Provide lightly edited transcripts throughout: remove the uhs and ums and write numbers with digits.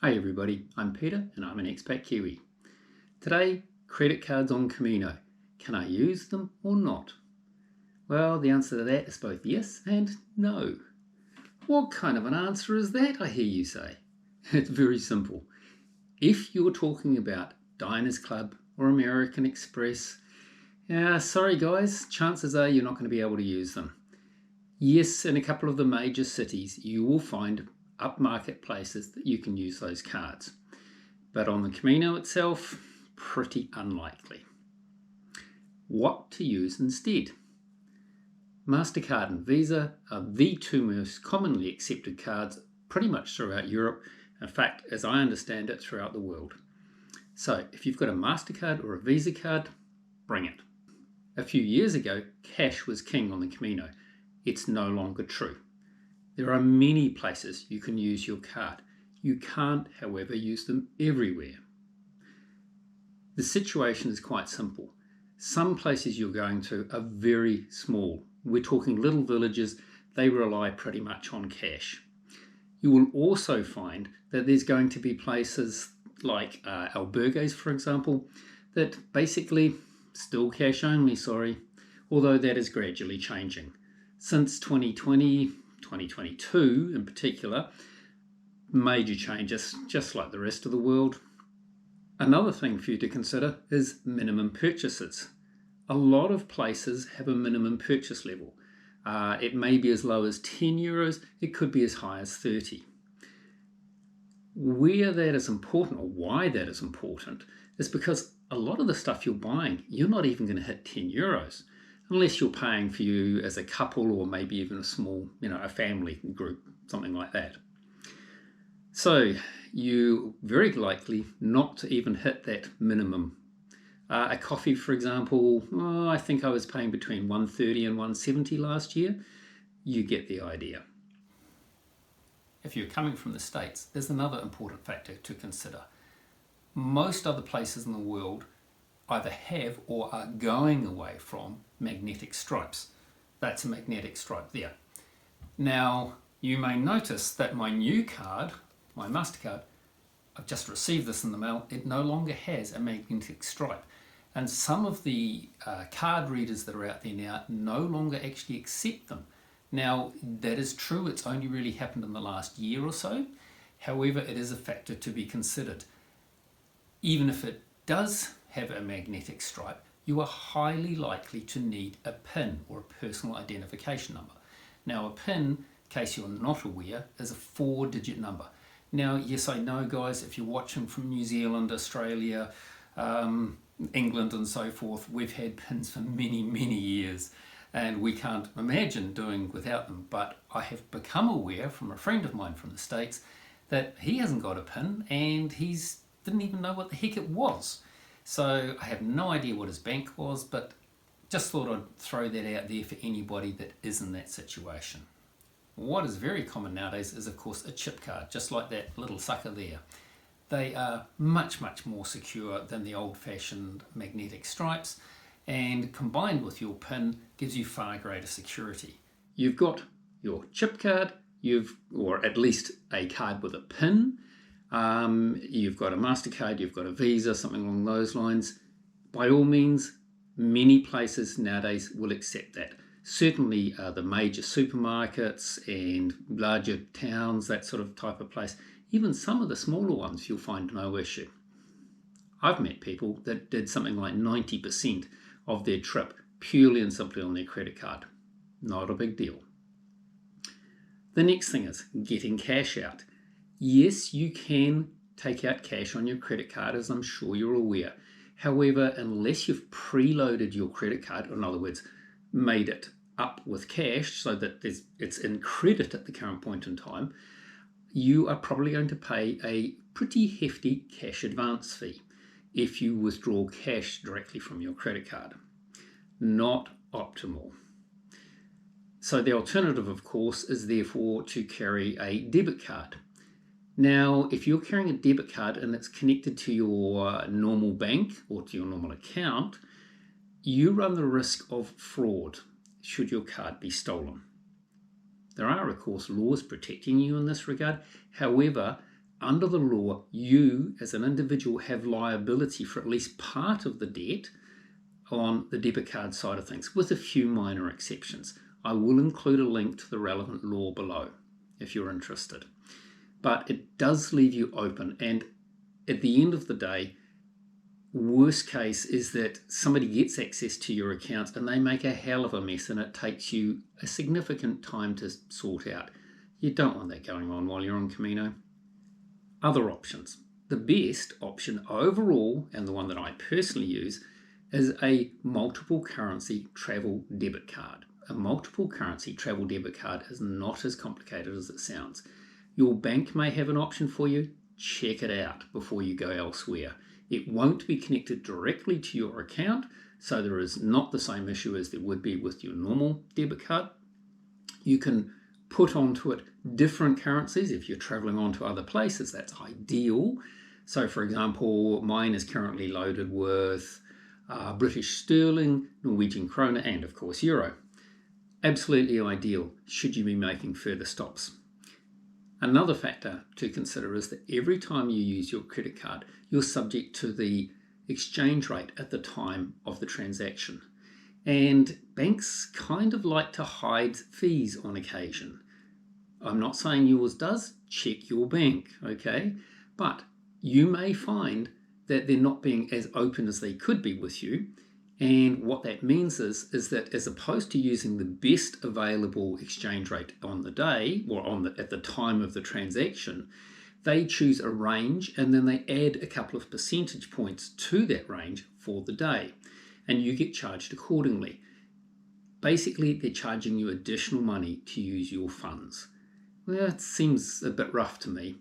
Hi everybody, I'm Peter and I'm an expat Kiwi. Today, credit cards on Camino. Can I use them or not? Well, the answer to that is both yes and no. What kind of an answer is that, I hear you say? It's very simple. If you're talking about Diners Club or American Express, sorry guys, chances are you're not going to be able to use them. Yes, in a couple of the major cities, you will find upmarket places that you can use those cards. But on the Camino itself, pretty unlikely. What to use instead? MasterCard and Visa are the two most commonly accepted cards pretty much throughout Europe. In fact, as I understand it, throughout the world. So if you've got a MasterCard or a Visa card, bring it. A few years ago, cash was king on the Camino. It's no longer true. There are many places you can use your card. You can't, however, use them everywhere. The situation is quite simple. Some places you're going to are very small. We're talking little villages. They rely pretty much on cash. You will also find that there's going to be places like albergues, for example, that basically still cash only, although that is gradually changing. Since 2020, 2022 in particular, major changes, just like the rest of the world. Another thing for you to consider is minimum purchases. A lot of places have a minimum purchase level. It may be as low as 10 euros, it could be as high as 30. Where that is important, or why that is important, is because a lot of the stuff you're buying, you're not even going to hit 10 euros. Unless you're paying for you as a couple or maybe even a small, a family group, something like that. So you very likely not to even hit that minimum. A coffee, for example, I think I was paying between 130 and 170 last year. You get the idea. If you're coming from the States, there's another important factor to consider. Most other places in the world either have or are going away from magnetic stripes. That's a magnetic stripe there. Now, you may notice that my new card, my MasterCard, I've just received this in the mail, it no longer has a magnetic stripe. And some of the card readers that are out there now no longer actually accept them. Now, that is true, it's only really happened in the last year or so. However, it is a factor to be considered. Even if it does have a magnetic stripe, you are highly likely to need a PIN, or a personal identification number. Now, a PIN, in case you're not aware, is a 4-digit number. Now, yes, I know, guys, if you're watching from New Zealand, Australia, England and so forth, we've had PINs for many, many years, and we can't imagine doing without them. But I have become aware from a friend of mine from the States that he hasn't got a PIN, and he's didn't even know what the heck it was. So I have no idea what his bank was, but just thought I'd throw that out there for anybody that is in that situation. What is very common nowadays is, of course, a chip card, just like that little sucker there. They are much, much more secure than the old-fashioned magnetic stripes, and combined with your PIN gives you far greater security. You've got your chip card, or at least a card with a PIN, you've got a MasterCard, you've got a Visa, something along those lines. By all means, many places nowadays will accept that. Certainly the major supermarkets and larger towns, that sort of type of place. Even some of the smaller ones you'll find no issue. I've met people that did something like 90% of their trip purely and simply on their credit card. Not a big deal. The next thing is getting cash out. Yes, you can take out cash on your credit card, as I'm sure you're aware. However, unless you've preloaded your credit card, or in other words, made it up with cash so that it's in credit at the current point in time, you are probably going to pay a pretty hefty cash advance fee if you withdraw cash directly from your credit card. Not optimal. So the alternative, of course, is therefore to carry a debit card. Now, if you're carrying a debit card and it's connected to your normal bank or to your normal account, you run the risk of fraud should your card be stolen. There are, of course, laws protecting you in this regard. However, under the law, you as an individual have liability for at least part of the debt on the debit card side of things, with a few minor exceptions. I will include a link to the relevant law below if you're interested. But it does leave you open, and at the end of the day, worst case is that somebody gets access to your accounts and they make a hell of a mess, and it takes you a significant time to sort out. You don't want that going on while you're on Camino. Other options. The best option overall, and the one that I personally use, is a multiple currency travel debit card. A multiple currency travel debit card is not as complicated as it sounds. Your bank may have an option for you. Check it out before you go elsewhere. It won't be connected directly to your account, so there is not the same issue as there would be with your normal debit card. You can put onto it different currencies. If you're traveling on to other places, that's ideal. So for example, mine is currently loaded with British sterling, Norwegian krona, and of course euro. Absolutely ideal should you be making further stops. Another factor to consider is that every time you use your credit card, you're subject to the exchange rate at the time of the transaction. And banks kind of like to hide fees on occasion. I'm not saying yours does. Check your bank, okay? But you may find that they're not being as open as they could be with you. And what that means is that as opposed to using the best available exchange rate on the day or at the time of the transaction, they choose a range and then they add a couple of percentage points to that range for the day, and you get charged accordingly. Basically, they're charging you additional money to use your funds. Well, it seems a bit rough to me.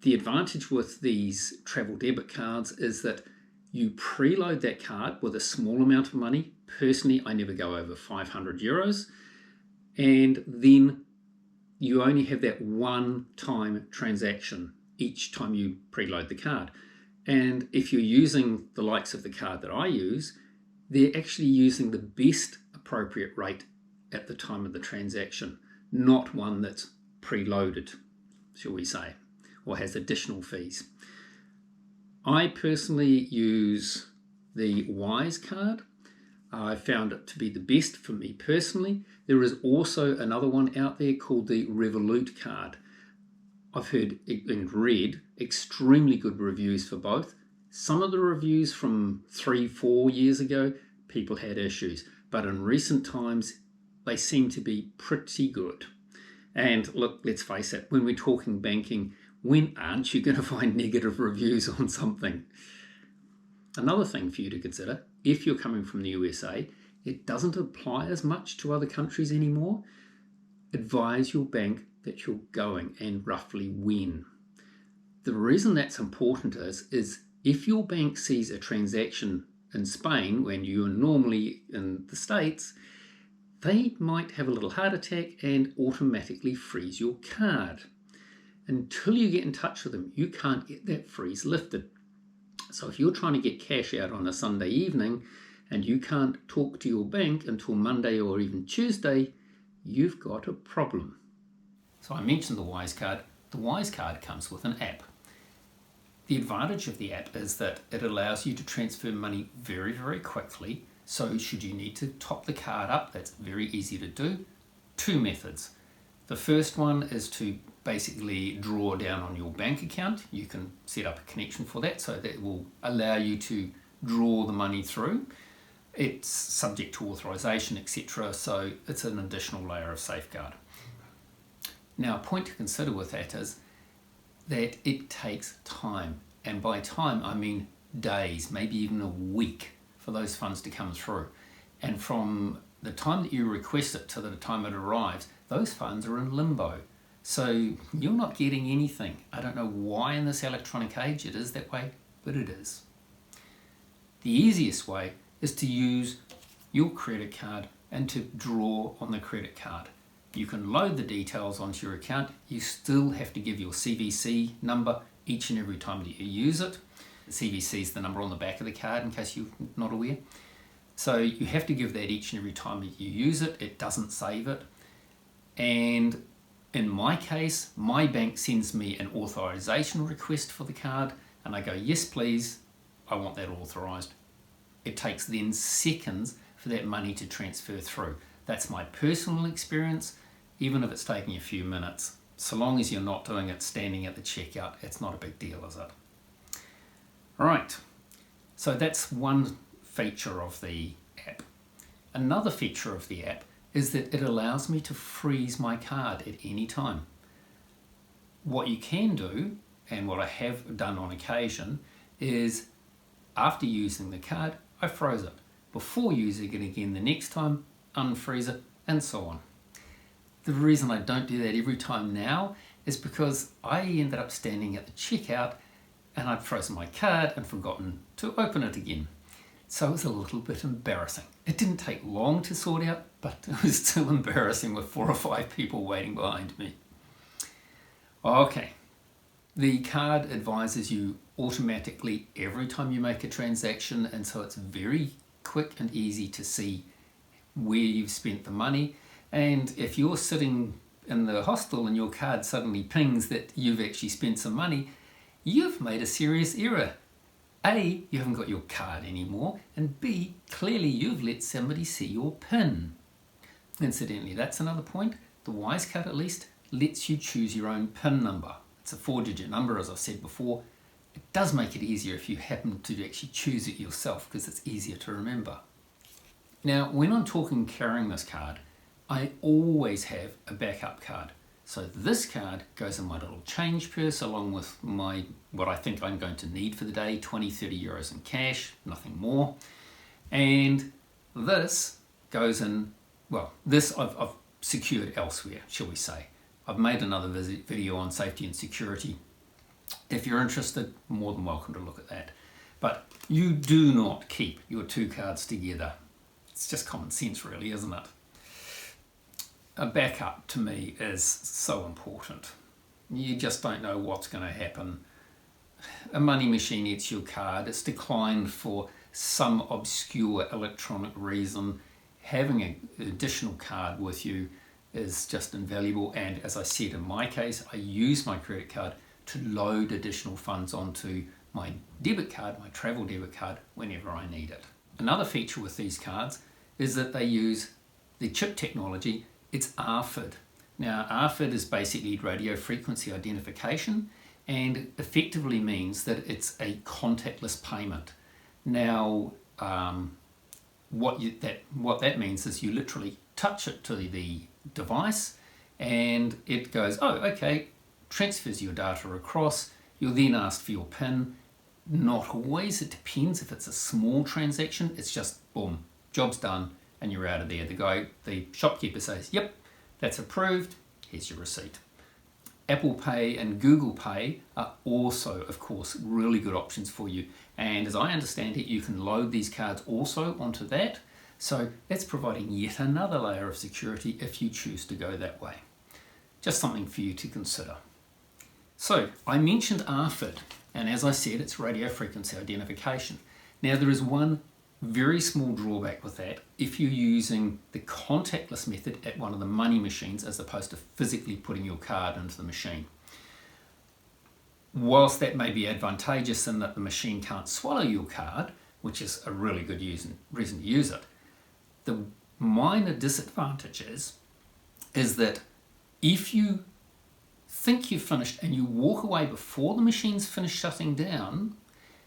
The advantage with these travel debit cards is that you preload that card with a small amount of money. Personally, I never go over 500 euros. And then you only have that one-time transaction each time you preload the card. And if you're using the likes of the card that I use, they're actually using the best appropriate rate at the time of the transaction, not one that's preloaded, shall we say, or has additional fees. I personally use the Wise card. I found it to be the best for me personally. There is also another one out there called the Revolut card. I've heard and read extremely good reviews for both. Some of the reviews from 3-4 years ago, people had issues, but in recent times, they seem to be pretty good. And look, let's face it, when we're talking banking, when aren't you going to find negative reviews on something? Another thing for you to consider, if you're coming from the USA, it doesn't apply as much to other countries anymore. Advise your bank that you're going and roughly when. The reason that's important is if your bank sees a transaction in Spain when you're normally in the States, they might have a little heart attack and automatically freeze your card. Until you get in touch with them, you can't get that freeze lifted. So if you're trying to get cash out on a Sunday evening and you can't talk to your bank until Monday or even Tuesday, you've got a problem. So I mentioned the Wise card. The Wise card comes with an app. The advantage of the app is that it allows you to transfer money very, very quickly. So should you need to top the card up, that's very easy to do. 2 methods. The first one is to basically draw down on your bank account. You can set up a connection for that, so that will allow you to draw the money through. It's subject to authorization, etc., so it's an additional layer of safeguard. Now, a point to consider with that is that it takes time, and by time I mean days, maybe even a week for those funds to come through. And from the time that you request it to the time it arrives, those funds are in limbo. So you're not getting anything. I don't know why in this electronic age it is that way, but it is. The easiest way is to use your credit card and to draw on the credit card. You can load the details onto your account. You still have to give your CVC number each and every time that you use it. The CVC is the number on the back of the card, in case you're not aware. So you have to give that each and every time that you use it. It doesn't save it. And In my case, my bank sends me an authorization request for the card and I go, yes please, I want that authorized. It takes then seconds for that money to transfer through. That's my personal experience, even if it's taking a few minutes. So long as you're not doing it standing at the checkout, it's not a big deal, is it? Right, so that's one feature of the app. Another feature of the app is that it allows me to freeze my card at any time. What you can do, and what I have done on occasion, is after using the card, I froze it. Before using it again the next time, unfreeze it, and so on. The reason I don't do that every time now is because I ended up standing at the checkout and I'd frozen my card and forgotten to open it again. So it was a little bit embarrassing. It didn't take long to sort out, but it was still embarrassing with 4 or 5 people waiting behind me. Okay, the card advises you automatically every time you make a transaction, and so it's very quick and easy to see where you've spent the money. And if you're sitting in the hostel and your card suddenly pings that you've actually spent some money, you've made a serious error. A, you haven't got your card anymore, and B, clearly you've let somebody see your PIN. Incidentally, that's another point. The Wise card at least lets you choose your own PIN number. It's a 4-digit number, as I've said before. It does make it easier if you happen to actually choose it yourself, because it's easier to remember. Now, when I'm talking carrying this card, I always have a backup card. So this card goes in my little change purse along with my what I think I'm going to need for the day, 20, 30 euros in cash, nothing more. And this goes in, well, this I've secured elsewhere, shall we say. I've made another video on safety and security. If you're interested, more than welcome to look at that. But you do not keep your 2 cards together. It's just common sense really, isn't it? A backup to me is so important. You just don't know what's going to happen. A money machine eats your card. It's declined for some obscure electronic reason. Having an additional card with you is just invaluable. And as I said, in my case, I use my credit card to load additional funds onto my debit card, my travel debit card, whenever I need it. Another feature with these cards is that they use the chip technology. It's RFID. Now, RFID is basically radio frequency identification and effectively means that it's a contactless payment. Now, what that means is you literally touch it to the device and it goes, oh, okay, transfers your data across. You're then asked for your PIN. Not always. It depends. If it's a small transaction, it's just boom, job's done, and you're out of there. The shopkeeper says, yep, that's approved, here's your receipt. Apple Pay and Google Pay are also, of course, really good options for you. And as I understand it, you can load these cards also onto that. So that's providing yet another layer of security if you choose to go that way. Just something for you to consider. So I mentioned RFID, and as I said, it's radio frequency identification. Now there is one very small drawback with that if you're using the contactless method at one of the money machines as opposed to physically putting your card into the machine. Whilst that may be advantageous in that the machine can't swallow your card, which is a really good reason to use it, the minor disadvantage is that if you think you've finished and you walk away before the machine's finished shutting down,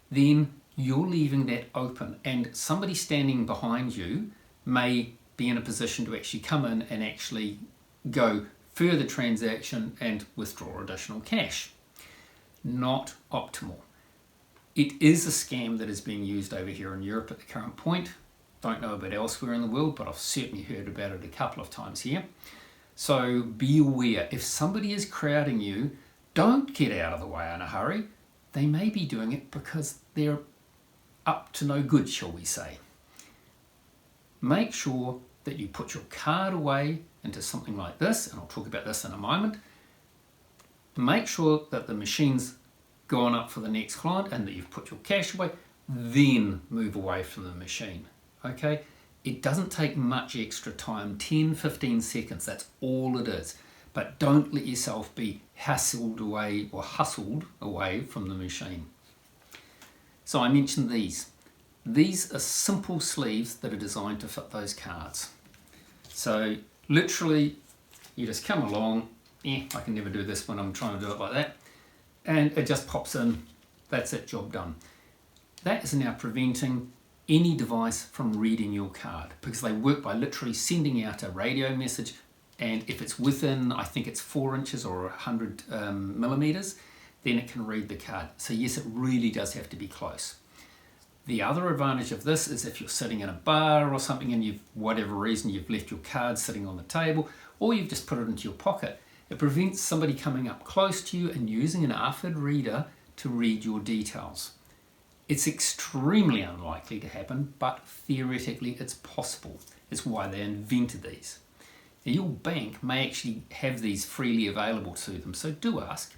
then you're leaving that open and somebody standing behind you may be in a position to actually come in and actually go further transaction and withdraw additional cash. Not optimal. It is a scam that is being used over here in Europe at the current point. Don't know about elsewhere in the world, but I've certainly heard about it a couple of times here. So be aware, if somebody is crowding you, don't get out of the way in a hurry. They may be doing it because they're up to no good, shall we say. Make sure that you put your card away into something like this, and I'll talk about this in a moment. Make sure that the machine's gone up for the next client and that you've put your cash away, then move away from the machine. Okay? It doesn't take much extra time, 10, 15 seconds, that's all it is. but don't let yourself be hustled away from the machine. So I mentioned these. These are simple sleeves that are designed to fit those cards. So literally, you just come along. I can never do this when I'm trying to do it like that. And it just pops in. That's it, job done. That is now preventing any device from reading your card, because they work by literally sending out a radio message, and if it's within, I think it's 4 inches or 100 millimeters, then it can read the card. So yes, it really does have to be close. The other advantage of this is if you're sitting in a bar or something and whatever reason you've left your card sitting on the table, or you've just put it into your pocket, it prevents somebody coming up close to you and using an ARFID reader to read your details. It's extremely unlikely to happen, but theoretically it's possible. It's why they invented these. Now, your bank may actually have these freely available to them, so do ask.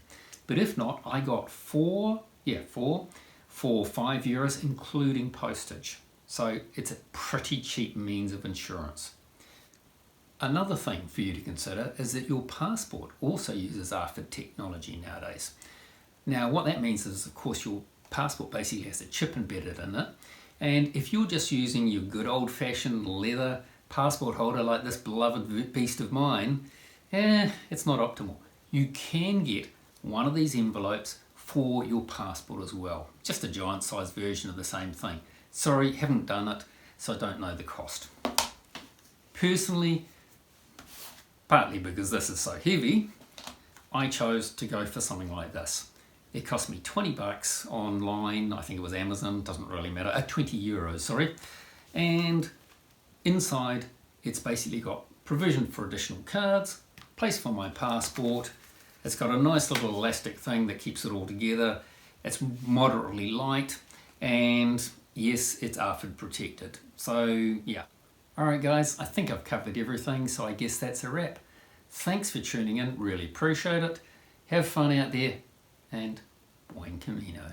But if not, I got four for €5, including postage. So it's a pretty cheap means of insurance. Another thing for you to consider is that your passport also uses ARFID technology nowadays. Now, what that means is, of course, your passport basically has a chip embedded in it, and if you're just using your good old-fashioned leather passport holder like this beloved beast of mine, it's not optimal. You can get one of these envelopes for your passport as well, just a giant size version of the same thing. Sorry, haven't done it, so I don't know the cost. Personally, partly because this is so heavy, I chose to go for something like this. It cost me $20 online, I think it was Amazon, doesn't really matter, €20, sorry. And inside, it's basically got provision for additional cards, place for my passport. It's got a nice little elastic thing that keeps it all together. It's moderately light, and yes, it's ARFID protected. So yeah. Alright guys, I think I've covered everything, so I guess that's a wrap. Thanks for tuning in, really appreciate it. Have fun out there, and buen camino.